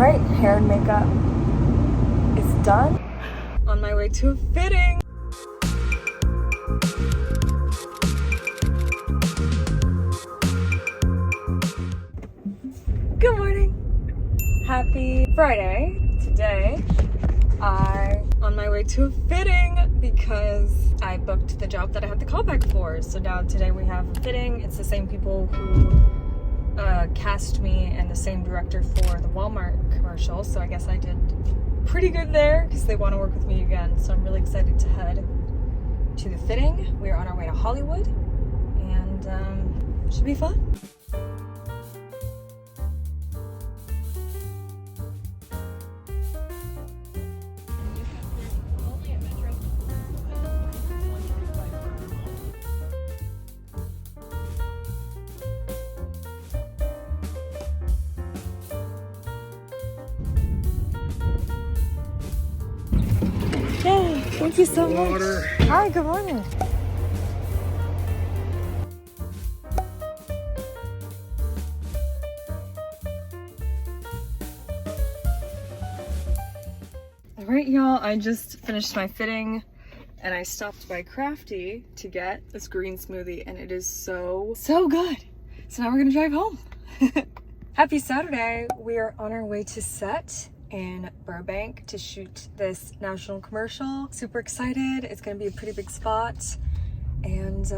Alright, hair and makeup is done. On my way to a fitting. Good morning. Happy Friday. Today, I'm on my way to a fitting because I booked the job that I had the callback for. So now today we have a fitting. It's the same people who cast me and the same director for the Walmart commercial. So I guess I did pretty good there because they want to work with me again. So I'm really excited to head to the fitting. We are on our way to Hollywood and should be fun. Yay, thank you so much. Hi, good morning. All right, y'all, I just finished my fitting and I stopped by Crafty to get this green smoothie and it is so good. So now we're gonna drive home. Happy Saturday. We are on our way to set in Burbank to shoot this national commercial. Super excited. It's gonna be a pretty big spot and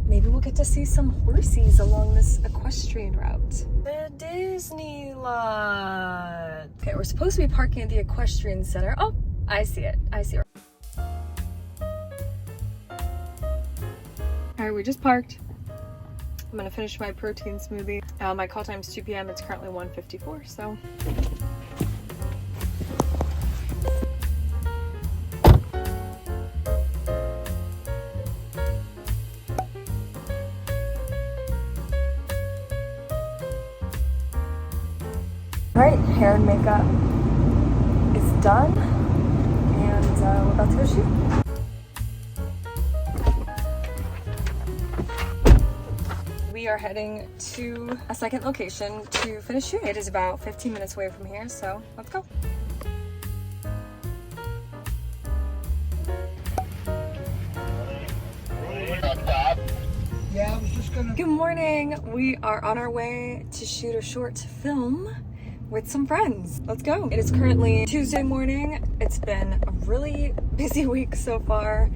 maybe we'll get to see some horsies along this equestrian route. The Disney lot. Okay, we're supposed to be parking at the equestrian center. Oh, I see it. I see it. All right, we just parked. I'm gonna finish my protein smoothie. My call time is 2 p.m. It's currently 1:54, so. Alright, hair and makeup is done, and we're about to go shoot. We are heading to a second location to finish shooting. It is about 15 minutes away from here, so let's go. Yeah, I was just gonna... Good morning. We are on our way to shoot a short film with some friends. Let's go. It is currently Tuesday morning. It's been a really busy week so far.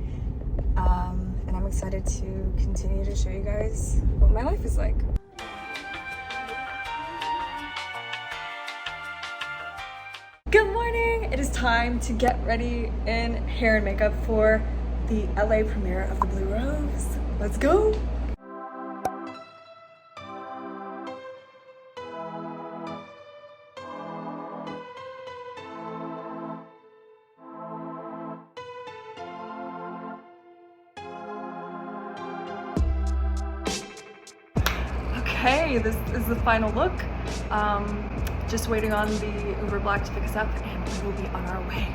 And I'm excited to continue to show you guys what my life is like. Good morning. It is time to get ready in hair and makeup for the LA premiere of The Blue Rose. Let's go. Okay, this is the final look. Just waiting on the Uber Black to pick us up and we will be on our way.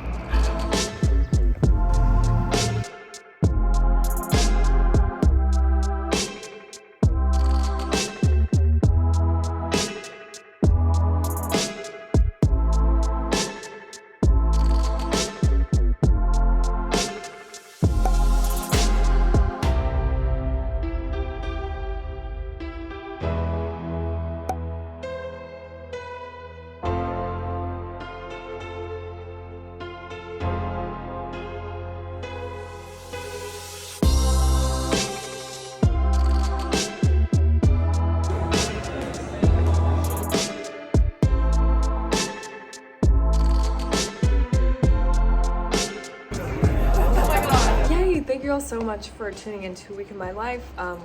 Thank you all so much for tuning into Week in My Life.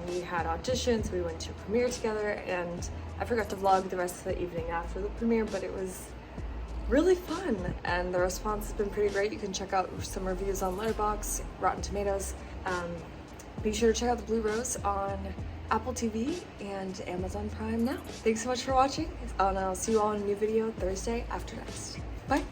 We had auditions, we went to a premiere together, and I forgot to vlog the rest of the evening after the premiere, but it was really fun, and the response has been pretty great. You can check out some reviews on Letterboxd, Rotten Tomatoes. Be sure to check out The Blue Rose on Apple TV and Amazon Prime now. Thanks so much for watching, and I'll see you all in a new video Thursday after next. Bye!